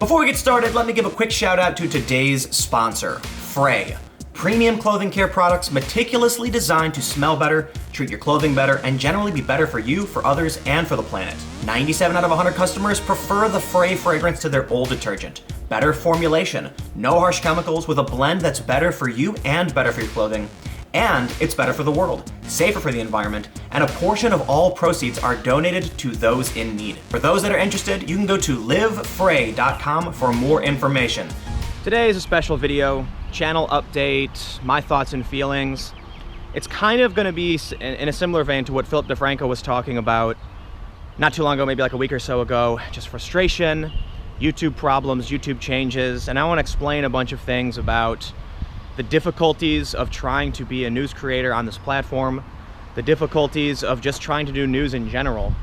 Before we get started, let me give a quick shout out to today's sponsor, Frey. Premium clothing care products meticulously designed to smell better, treat your clothing better, and generally be better for you, for others, and for the planet. 97 out of 100 customers prefer the Frey fragrance to their old detergent. Better formulation, no harsh chemicals, with a blend that's better for you and better for your clothing. And it's better for the world, safer for the environment, and a portion of all proceeds are donated to those in need. For those that are interested, you can go to livefrey.com for more information. Today is a special video, channel update, my thoughts and feelings. It's kind of going to be in a similar vein to what Philip DeFranco was talking about not too long ago, maybe like a week or so ago. Just frustration, YouTube problems, YouTube changes, and I want to explain a bunch of things about the difficulties of trying to be a news creator on this platform, the difficulties of just trying to do news in general.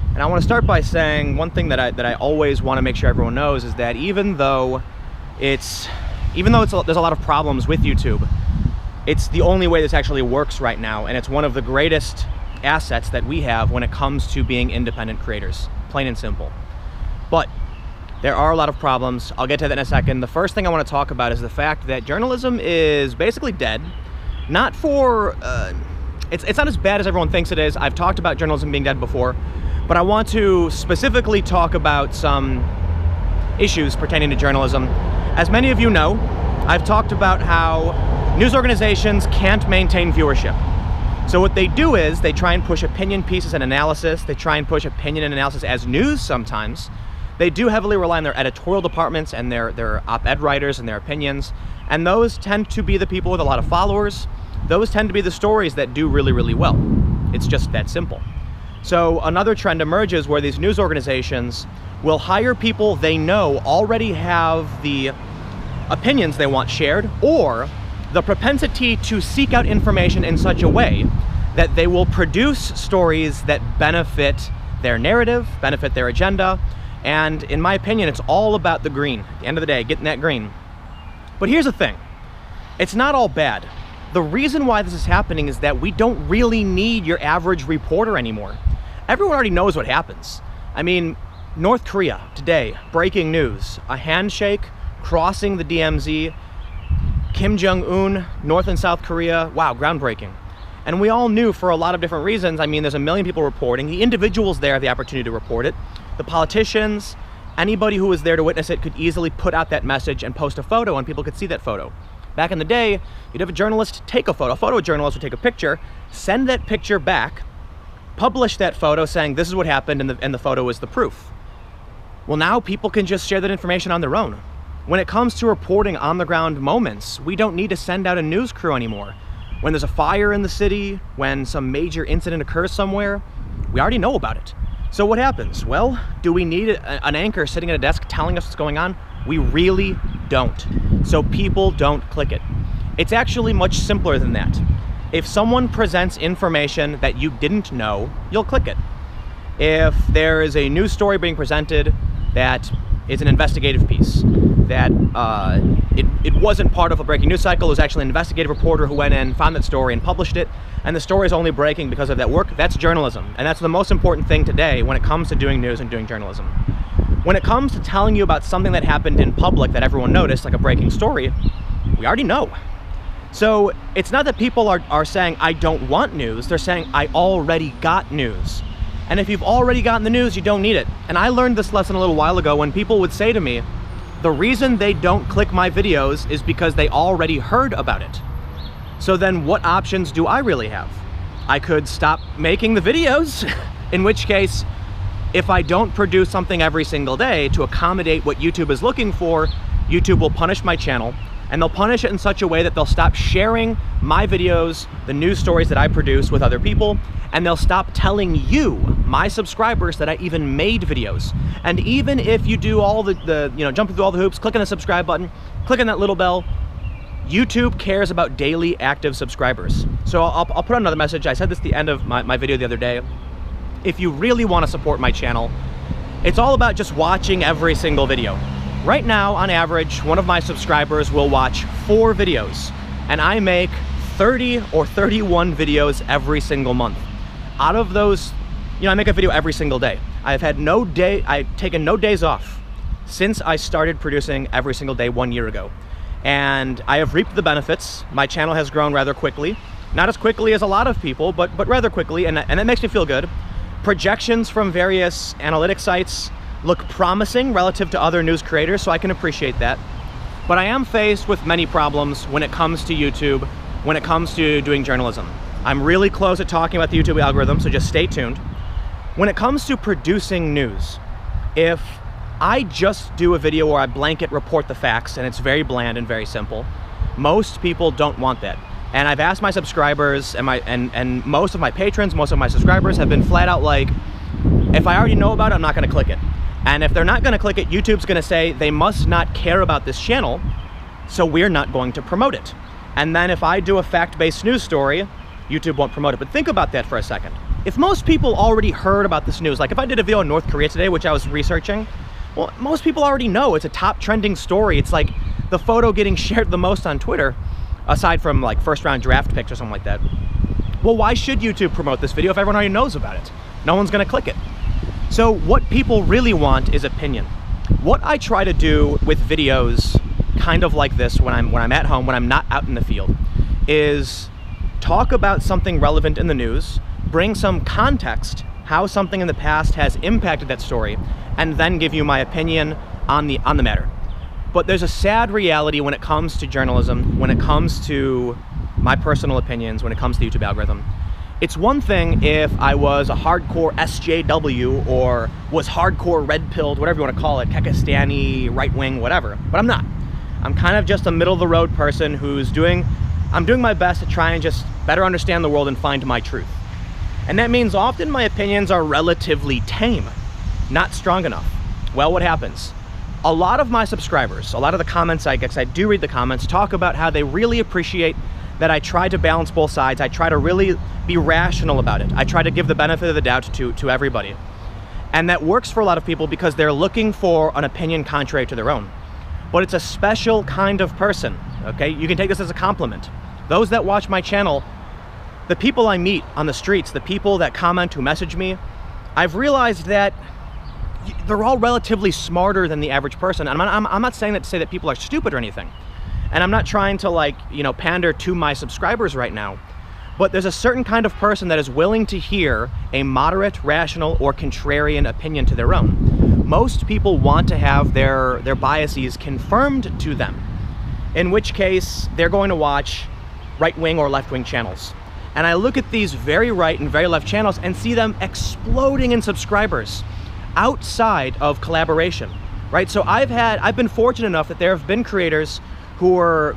And I want to start by saying one thing that I always want to make sure everyone knows is that even though there's a lot of problems with YouTube, it's the only way this actually works right now, and it's one of the greatest assets that we have when it comes to being independent creators, plain and simple. But there are a lot of problems. I'll get to that in a second. The first thing I want to talk about is the fact that journalism is basically dead. Not for, it's not as bad as everyone thinks it is. I've talked about journalism being dead before, but I want to specifically talk about some issues pertaining to journalism. As many of you know, I've talked about how news organizations can't maintain viewership. So what they do is they try and push opinion pieces and analysis. They try and push opinion and analysis as news sometimes. They do heavily rely on their editorial departments and their op-ed writers and their opinions, and those tend to be the people with a lot of followers. Those tend to be the stories that do really, really well. It's just that simple. So another trend emerges where these news organizations will hire people they know already have the opinions they want shared, or the propensity to seek out information in such a way that they will produce stories that benefit their narrative, benefit their agenda. And in my opinion, it's all about the green. At the end of the day, getting that green. But here's the thing. It's not all bad. The reason why this is happening is that we don't really need your average reporter anymore. Everyone already knows what happens. I mean, North Korea today, breaking news. A handshake crossing the DMZ. Kim Jong-un, North and South Korea. Wow, groundbreaking. And we all knew for a lot of different reasons. I mean, there's a million people reporting. The individuals there have the opportunity to report it. The politicians, anybody who was there to witness it could easily put out that message and post a photo and people could see that photo. Back in the day, you'd have a journalist take a photo. A photo journalist would take a picture, send that picture back, publish that photo saying this is what happened and the photo is the proof. Well, now people can just share that information on their own. When it comes to reporting on the ground moments, we don't need to send out a news crew anymore. When there's a fire in the city, when some major incident occurs somewhere, we already know about it. So what happens? Well, do we need an anchor sitting at a desk telling us what's going on? We really don't. So people don't click it. It's actually much simpler than that. If someone presents information that you didn't know, you'll click it. If there is a news story being presented that is an investigative piece, that it wasn't part of a breaking news cycle, it was actually an investigative reporter who went in, found that story and published it, and the story is only breaking because of that work, that's journalism. And that's the most important thing today when it comes to doing news and doing journalism. When it comes to telling you about something that happened in public that everyone noticed, like a breaking story, we already know. So it's not that people are saying, I don't want news, they're saying, I already got news. And if you've already gotten the news, you don't need it. And I learned this lesson a little while ago when people would say to me, the reason they don't click my videos is because they already heard about it. So then what options do I really have? I could stop making the videos, in which case, if I don't produce something every single day to accommodate what YouTube is looking for, YouTube will punish my channel, and they'll punish it in such a way that they'll stop sharing my videos, the news stories that I produce with other people, and they'll stop telling you, my subscribers, that I even made videos. And even if you do all jumping through all the hoops, clicking the subscribe button, clicking that little bell, YouTube cares about daily active subscribers. So I'll put out another message. I said this at the end of my video the other day. If you really want to support my channel, it's all about just watching every single video. Right now, on average, one of my subscribers will watch 4 videos, and I make 30 or 31 videos every single month. Out of those, I make a video every single day. I've taken no days off since I started producing every single day 1 year ago. And I have reaped the benefits. My channel has grown rather quickly. Not as quickly as a lot of people, but rather quickly, and that makes me feel good. Projections from various analytic sites look promising relative to other news creators, so I can appreciate that. But I am faced with many problems when it comes to YouTube, when it comes to doing journalism. I'm really close to talking about the YouTube algorithm, so just stay tuned. When it comes to producing news, if I just do a video where I blanket report the facts and it's very bland and very simple, most people don't want that. And I've asked my subscribers and most of my patrons, most of my subscribers have been flat out like, if I already know about it, I'm not gonna click it. And if they're not gonna click it, YouTube's gonna say they must not care about this channel, so we're not going to promote it. And then if I do a fact-based news story, YouTube won't promote it. But think about that for a second. If most people already heard about this news, like if I did a video on North Korea today, which I was researching, well, most people already know it's a top trending story. It's like the photo getting shared the most on Twitter, aside from like first round draft picks or something like that. Well, why should YouTube promote this video if everyone already knows about it? No one's gonna click it. So what people really want is opinion. What I try to do with videos kind of like this when I'm at home, when I'm not out in the field, is talk about something relevant in the news, bring some context, how something in the past has impacted that story, and then give you my opinion on the matter. But there's a sad reality when it comes to journalism, when it comes to my personal opinions, when it comes to the YouTube algorithm. It's one thing if I was a hardcore SJW or was hardcore red-pilled, whatever you want to call it, Kekistani, right-wing, whatever, but I'm not. I'm kind of just a middle-of-the-road person I'm doing my best to try and just better understand the world and find my truth. And that means often my opinions are relatively tame, not strong enough. Well, what happens? A lot of my subscribers, a lot of the comments I get, 'cause I do read the comments, talk about how they really appreciate that I try to balance both sides. I try to really be rational about it. I try to give the benefit of the doubt to everybody. And that works for a lot of people because they're looking for an opinion contrary to their own. But it's a special kind of person, okay? You can take this as a compliment. Those that watch my channel, the people I meet on the streets, the people that comment, who message me, I've realized that they're all relatively smarter than the average person. And I'm not saying that to say that people are stupid or anything. And I'm not trying to like, pander to my subscribers right now. But there's a certain kind of person that is willing to hear a moderate, rational, or contrarian opinion to their own. Most people want to have their biases confirmed to them, in which case they're going to watch right-wing or left-wing channels. And I look at these very right and very left channels and see them exploding in subscribers outside of collaboration, right? So I've been fortunate enough that there have been creators who are,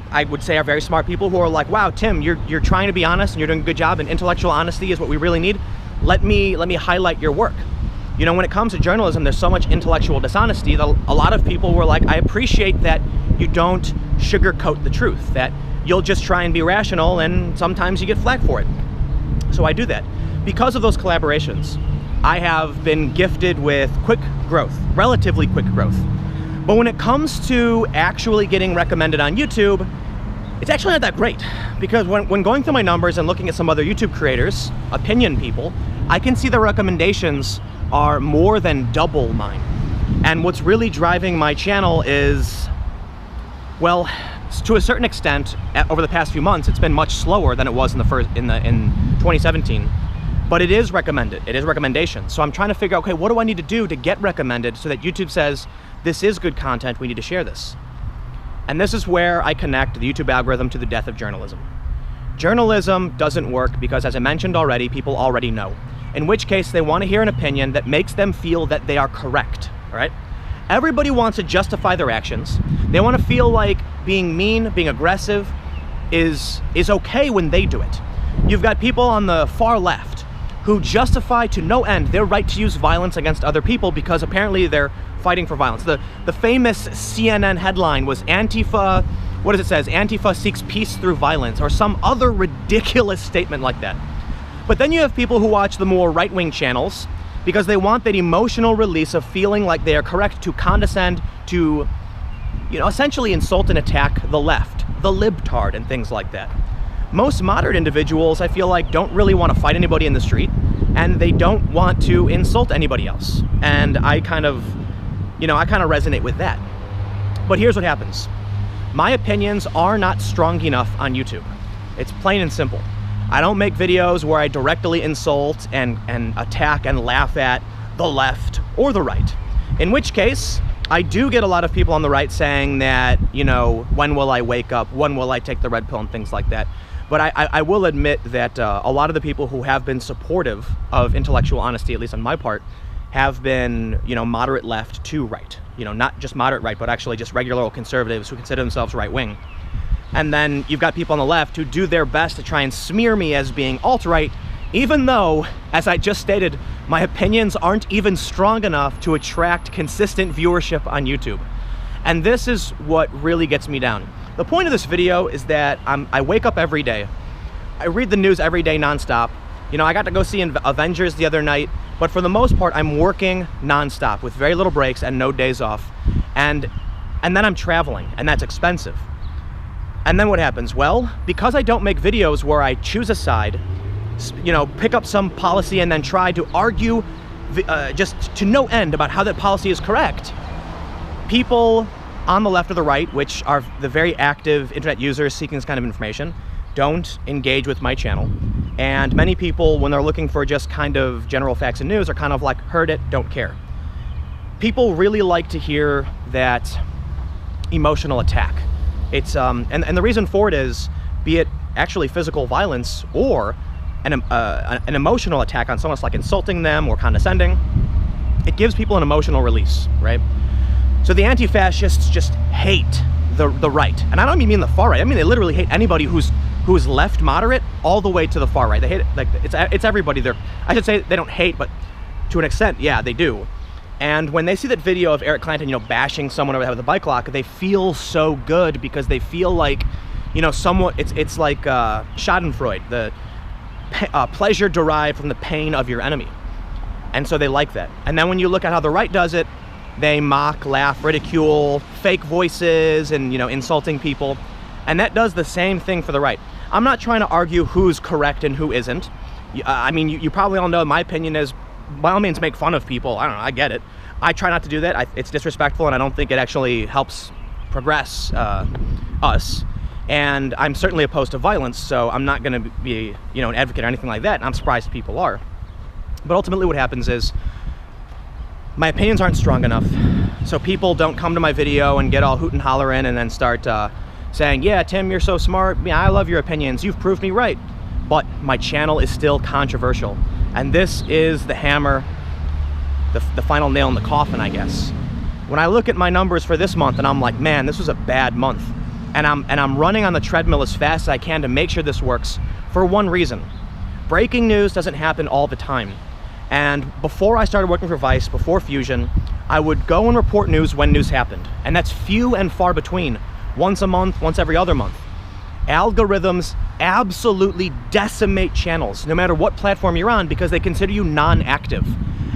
I would say, are very smart people who are like, wow, Tim, you're trying to be honest and you're doing a good job, and intellectual honesty is what we really need. Let me highlight your work. When it comes to journalism, there's so much intellectual dishonesty that a lot of people were like, I appreciate that you don't sugarcoat the truth, that you'll just try and be rational, and sometimes you get flack for it. So I do that. Because of those collaborations, I have been gifted with quick growth, relatively quick growth. But when it comes to actually getting recommended on YouTube, it's actually not that great. Because when going through my numbers and looking at some other YouTube creators, opinion people, I can see the recommendations are more than double mine. And what's really driving my channel is, well, to a certain extent, over the past few months, it's been much slower than it was in 2017. But it is recommended. It is recommendation. So I'm trying to figure out, okay, what do I need to do to get recommended so that YouTube says, this is good content, we need to share this. And this is where I connect the YouTube algorithm to the death of journalism. Journalism doesn't work because, as I mentioned already, people already know. In which case, they want to hear an opinion that makes them feel that they are correct, all right? Everybody wants to justify their actions. They want to feel like being mean, being aggressive is okay when they do it. You've got people on the far left who justify to no end their right to use violence against other people because apparently they're fighting for violence. The famous CNN headline was Antifa, what does it say? Antifa seeks peace through violence, or some other ridiculous statement like that. But then you have people who watch the more right-wing channels because they want that emotional release of feeling like they are correct to condescend, to, essentially insult and attack the left, the libtard, and things like that. Most moderate individuals, I feel like, don't really want to fight anybody in the street, and they don't want to insult anybody else. And I kind of you know, I kind of resonate with that. But here's what happens. My opinions are not strong enough on YouTube. It's plain and simple. I don't make videos where I directly insult and attack and laugh at the left or the right. In which case, I do get a lot of people on the right saying that, you know, when will I wake up? When will I take the red pill and things like that. But I will admit that a lot of the people who have been supportive of intellectual honesty, at least on my part, have been, you know, moderate left to right. You know, not just moderate right, but actually just regular old conservatives who consider themselves right-wing. And then you've got people on the left who do their best to try and smear me as being alt-right, even though, as I just stated, my opinions aren't even strong enough to attract consistent viewership on YouTube. And this is what really gets me down. The point of this video is that I wake up every day. I read the news every day nonstop. You know, I got to go see Avengers the other night, but for the most part, I'm working nonstop with very little breaks and no days off. And then I'm traveling, and that's expensive. And then what happens? Well, because I don't make videos where I choose a side, you know, pick up some policy and then try to argue just to no end about how that policy is correct, people on the left or the right, which are the very active internet users seeking this kind of information, don't engage with my channel. And many people, when they're looking for just kind of general facts and news, are kind of like, heard it, don't care. People really like to hear that emotional attack. It's and the reason for it is, be it actually physical violence or an emotional attack on someone, like insulting them or condescending, it gives people an emotional release, right? So the anti-fascists just hate the right, and I don't even mean the far right. I mean they literally hate anybody who's left moderate all the way to the far right. They hate it, like it's everybody there. I should say they don't hate, but to an extent, yeah, they do. And when they see that video of Eric Clanton, you know, bashing someone over the head with a bike lock, they feel so good because they feel like, you know, it's like Schadenfreude, the pleasure derived from the pain of your enemy. And so they like that. And then when you look at how the right does it, they mock, laugh, ridicule, fake voices, and, you know, insulting people. And that does the same thing for the right. I'm not trying to argue who's correct and who isn't. I mean, you probably all know my opinion is, by all means, make fun of people. I don't know, I get it. I try not to do that. It's disrespectful, and I don't think it actually helps progress us. And I'm certainly opposed to violence, so I'm not going to be, you know, an advocate or anything like that, and I'm surprised people are. But ultimately what happens is, my opinions aren't strong enough, so people don't come to my video and get all hoot and hollering and then start saying, yeah, Tim, you're so smart, yeah, I love your opinions, you've proved me right. But my channel is still controversial. And this is the hammer, the final nail in the coffin, I guess. When I look at my numbers for this month and I'm like, man, this was a bad month. And I'm running on the treadmill as fast as I can to make sure this works for one reason. Breaking news doesn't happen all the time. And before I started working for Vice, before Fusion, I would go and report news when news happened. And that's few and far between. Once a month, once every other month. Algorithms absolutely decimate channels, no matter what platform you're on, because they consider you non-active.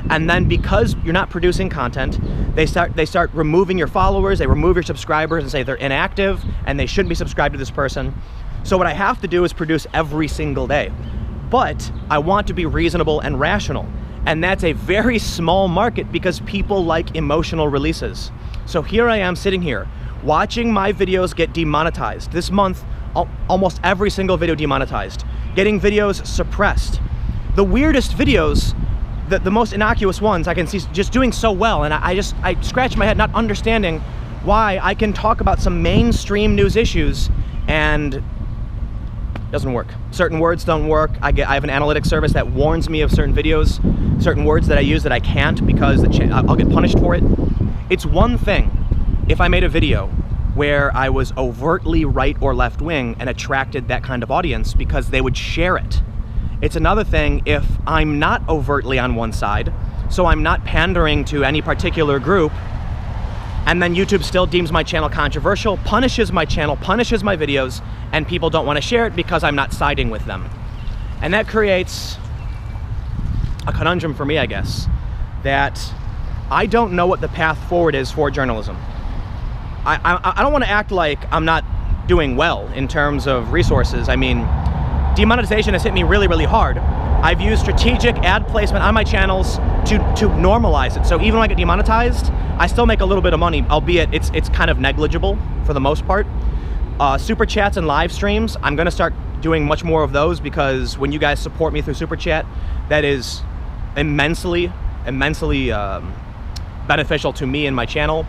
And then because you're not producing content, they start removing your followers, they remove your subscribers and say they're inactive and they shouldn't be subscribed to this person. So what I have to do is produce every single day. But I want to be reasonable and rational. And that's a very small market because people like emotional releases. So here I am sitting here, watching my videos get demonetized. This month, almost every single video demonetized. Getting videos suppressed. The weirdest videos, the most innocuous ones, I can see just doing so well, and I scratch my head not understanding why I can talk about some mainstream news issues and it doesn't work. Certain words don't work. I have an analytics service that warns me of certain videos, certain words that I use that I can't because I'll get punished for it. It's one thing if I made a video where I was overtly right or left wing and attracted that kind of audience because they would share it. It's another thing if I'm not overtly on one side, so I'm not pandering to any particular group, and then YouTube still deems my channel controversial, punishes my channel, punishes my videos, and people don't want to share it because I'm not siding with them. And that creates a conundrum for me, I guess, that I don't know what the path forward is for journalism. I don't want to act like I'm not doing well in terms of resources. I mean, demonetization has hit me really, really hard. I've used strategic ad placement on my channels to normalize it. So even when I get demonetized, I still make a little bit of money, albeit it's kind of negligible for the most part. Super chats and live streams, I'm gonna start doing much more of those, because when you guys support me through super chat, that is immensely beneficial to me and my channel.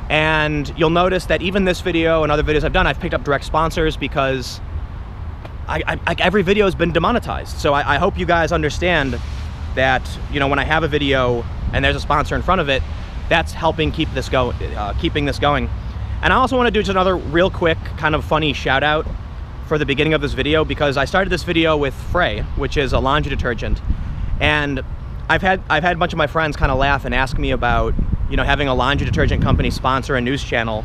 And you'll notice that even this video and other videos I've done, I've picked up direct sponsors, because every video has been demonetized. So I hope you guys understand that, you know, when I have a video and there's a sponsor in front of it, that's helping keep this keeping this going. And I also want to do just another real quick kind of funny shout out for the beginning of this video, because I started this video with Frey, which is a laundry detergent, and I've had a bunch of my friends kind of laugh and ask me about, you know, having a laundry detergent company sponsor a news channel,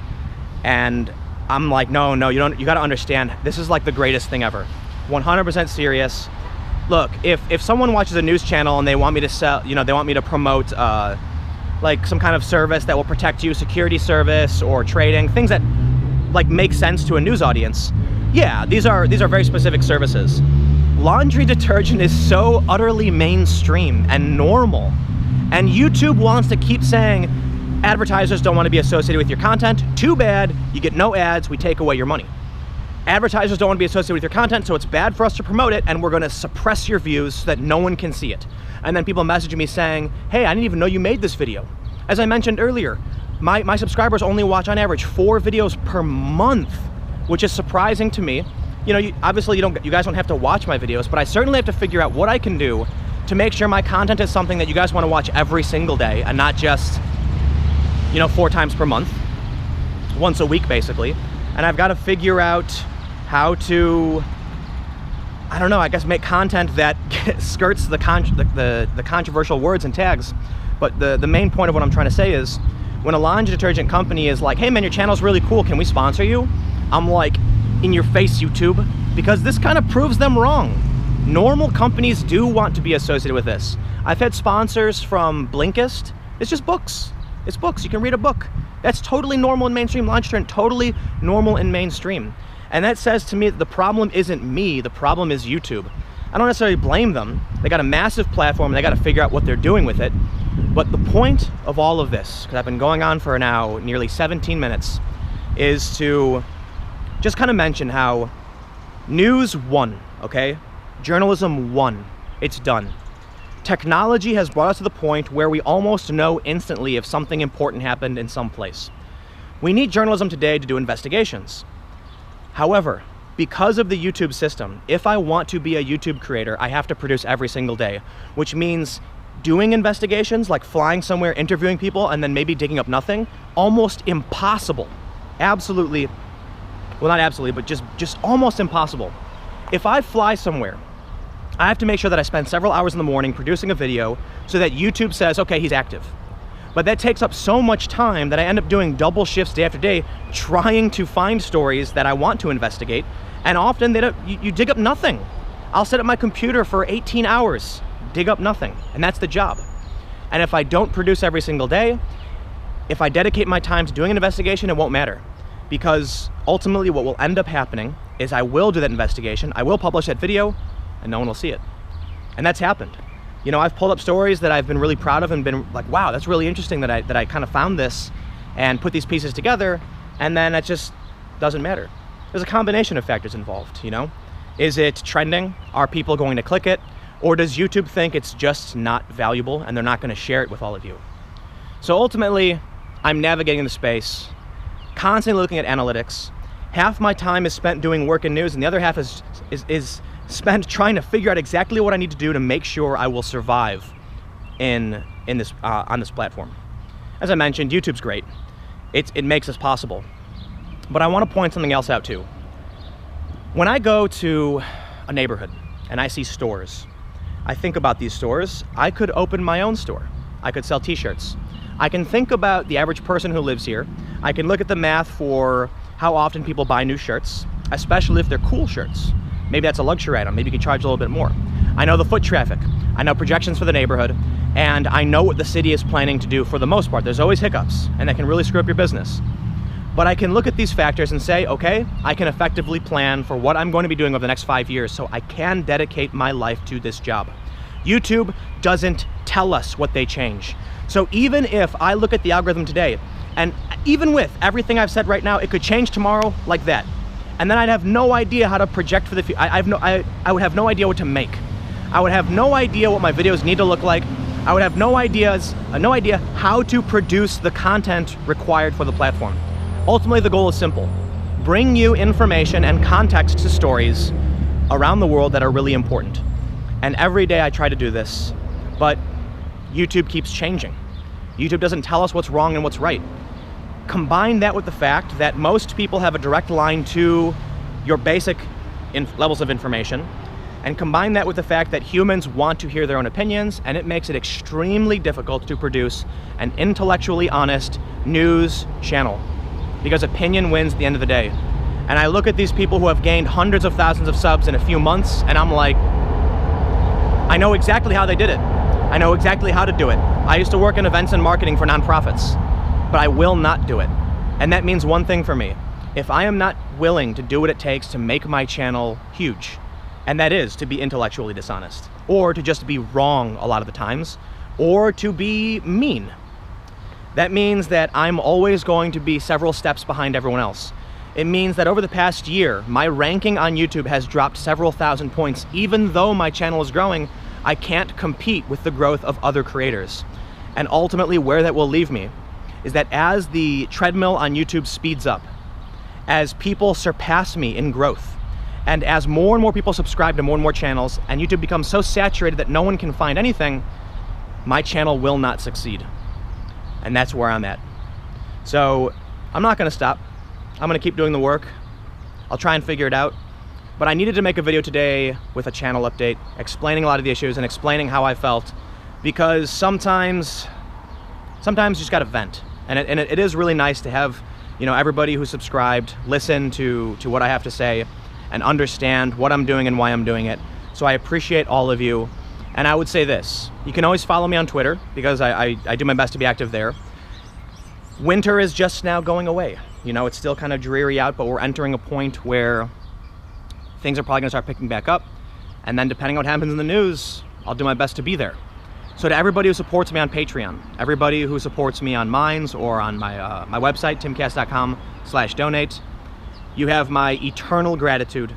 and I'm like, no, you got to understand, this is like the greatest thing ever. 100% serious. Look, if someone watches a news channel and they want me to sell, you know, they want me to promote like some kind of service that will protect you, security service or trading, things that like make sense to a news audience, yeah, these are very specific services. Laundry detergent is so utterly mainstream and normal, and YouTube wants to keep saying advertisers don't want to be associated with your content. Too bad, you get no ads, we take away your money. Advertisers don't want to be associated with your content, so it's bad for us to promote it, and we're going to suppress your views so that no one can see it. And then people messaging me saying, hey, I didn't even know you made this video. As I mentioned earlier, my subscribers only watch on average 4 videos per month, which is surprising to me. You know, obviously you guys don't have to watch my videos, but I certainly have to figure out what I can do to make sure my content is something that you guys want to watch every single day, and not just, you know, 4 times per month, once a week basically. And I've got to figure out how to, I don't know, I guess make content that skirts the controversial words and tags. But the main point of what I'm trying to say is, when a laundry detergent company is like, hey man, your channel's really cool, can we sponsor you? I'm like, in your face, YouTube, because this kind of proves them wrong. Normal companies do want to be associated with this. I've had sponsors from Blinkist. It's just books. It's books. You can read a book. That's totally normal and mainstream. Launch trend, totally normal and mainstream. And that says to me that the problem isn't me, the problem is YouTube. I don't necessarily blame them. They got a massive platform, and they got to figure out what they're doing with it. But the point of all of this, because I've been going on for now nearly 17 minutes, is to just kind of mention how news won, okay? Journalism won. It's done. Technology has brought us to the point where we almost know instantly if something important happened in some place. We need journalism today to do investigations. However, because of the YouTube system, if I want to be a YouTube creator, I have to produce every single day, which means doing investigations, like flying somewhere, interviewing people, and then maybe digging up nothing, almost impossible. Absolutely, well, not absolutely, but just almost impossible. If I fly somewhere, I have to make sure that I spend several hours in the morning producing a video so that YouTube says, okay, he's active. But that takes up so much time that I end up doing double shifts day after day, trying to find stories that I want to investigate, and often you dig up nothing. I'll set up my computer for 18 hours, dig up nothing, and that's the job. And if I don't produce every single day, if I dedicate my time to doing an investigation, it won't matter. Because ultimately what will end up happening is I will do that investigation, I will publish that video, and no one will see it. And that's happened. You know, I've pulled up stories that I've been really proud of and been like, wow, that's really interesting that I kind of found this and put these pieces together, and then it just doesn't matter. There's a combination of factors involved, you know? Is it trending? Are people going to click it? Or does YouTube think it's just not valuable and they're not going to share it with all of you? So ultimately, I'm navigating the space, constantly looking at analytics. Half my time is spent doing work in news, and the other half is spent trying to figure out exactly what I need to do to make sure I will survive on this platform. As I mentioned, YouTube's great. It makes this possible. But I want to point something else out too. When I go to a neighborhood and I see stores, I think about these stores. I could open my own store. I could sell t-shirts. I can think about the average person who lives here. I can look at the math for how often people buy new shirts, especially if they're cool shirts. Maybe that's a luxury item. Maybe you can charge a little bit more. I know the foot traffic. I know projections for the neighborhood, and I know what the city is planning to do for the most part. There's always hiccups, and that can really screw up your business. But I can look at these factors and say, okay, I can effectively plan for what I'm going to be doing over the next 5 years, so I can dedicate my life to this job. YouTube doesn't tell us what they change. So even if I look at the algorithm today, and even with everything I've said right now, it could change tomorrow like that. And then I'd have no idea how to project for the future. I would have no idea what to make. I would have no idea what my videos need to look like. I would have no idea how to produce the content required for the platform. Ultimately, the goal is simple. Bring you information and context to stories around the world that are really important. And every day I try to do this, but YouTube keeps changing. YouTube doesn't tell us what's wrong and what's right. Combine that with the fact that most people have a direct line to your basic levels of information, and combine that with the fact that humans want to hear their own opinions, and it makes it extremely difficult to produce an intellectually honest news channel, because opinion wins at the end of the day. And I look at these people who have gained hundreds of thousands of subs in a few months, and I'm like, I know exactly how they did it. I know exactly how to do it. I used to work in events and marketing for nonprofits, but I will not do it. And that means one thing for me. If I am not willing to do what it takes to make my channel huge, and that is to be intellectually dishonest, or to just be wrong a lot of the times, or to be mean, that means that I'm always going to be several steps behind everyone else. It means that over the past year, my ranking on YouTube has dropped several thousand points. Even though my channel is growing, I can't compete with the growth of other creators. And ultimately, where that will leave me is that as the treadmill on YouTube speeds up, as people surpass me in growth, and as more and more people subscribe to more and more channels, and YouTube becomes so saturated that no one can find anything, my channel will not succeed. And that's where I'm at. So I'm not gonna stop. I'm gonna keep doing the work. I'll try and figure it out. But I needed to make a video today with a channel update, explaining a lot of the issues and explaining how I felt, because sometimes you just gotta vent. And it is really nice to have, you know, everybody who subscribed listen to what I have to say and understand what I'm doing and why I'm doing it. So I appreciate all of you. And I would say this, you can always follow me on Twitter, because I do my best to be active there. Winter is just now going away. You know, it's still kind of dreary out, but we're entering a point where things are probably gonna start picking back up. And then depending on what happens in the news, I'll do my best to be there. So to everybody who supports me on Patreon, everybody who supports me on Minds or on my, my website, timcast.com/donate, you have my eternal gratitude.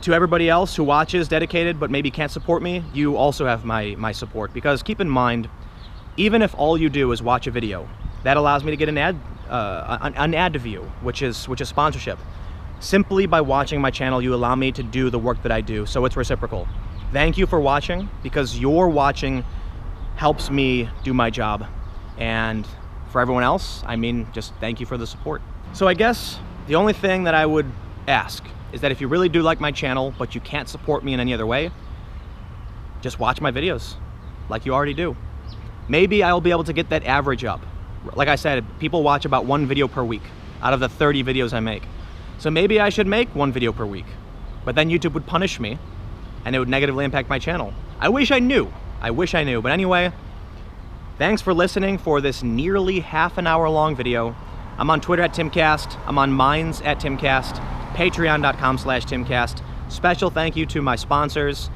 To everybody else who watches dedicated but maybe can't support me, you also have my support. Because keep in mind, even if all you do is watch a video, that allows me to get an ad view, which is sponsorship. Simply by watching my channel, you allow me to do the work that I do, so it's reciprocal. Thank you for watching, because your watching helps me do my job. And for everyone else, I mean, just thank you for the support. So I guess the only thing that I would ask is that if you really do like my channel, but you can't support me in any other way, just watch my videos like you already do. Maybe I'll be able to get that average up. Like I said, people watch about 1 video per week out of the 30 videos I make. So maybe I should make 1 video per week, but then YouTube would punish me and it would negatively impact my channel. I wish I knew. But anyway, thanks for listening for this nearly half an hour long video. I'm on Twitter at Timcast. I'm on Minds at Timcast. Patreon.com/Timcast. Special thank you to my sponsors,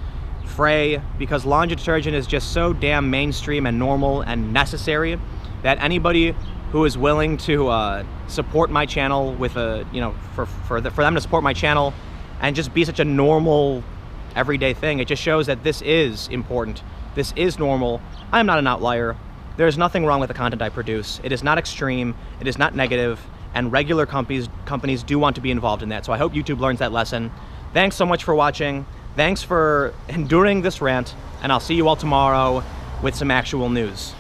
Frey, because laundry detergent is just so damn mainstream and normal and necessary that anybody who is willing to support my channel with a, you know, for them to support my channel and just be such a normal, everyday thing, it just shows that this is important. This is normal. I am not an outlier. There's nothing wrong with the content I produce. It is not extreme, it is not negative, and regular companies do want to be involved in that. So I hope YouTube learns that lesson. Thanks so much for watching. Thanks for enduring this rant, and I'll see you all tomorrow with some actual news.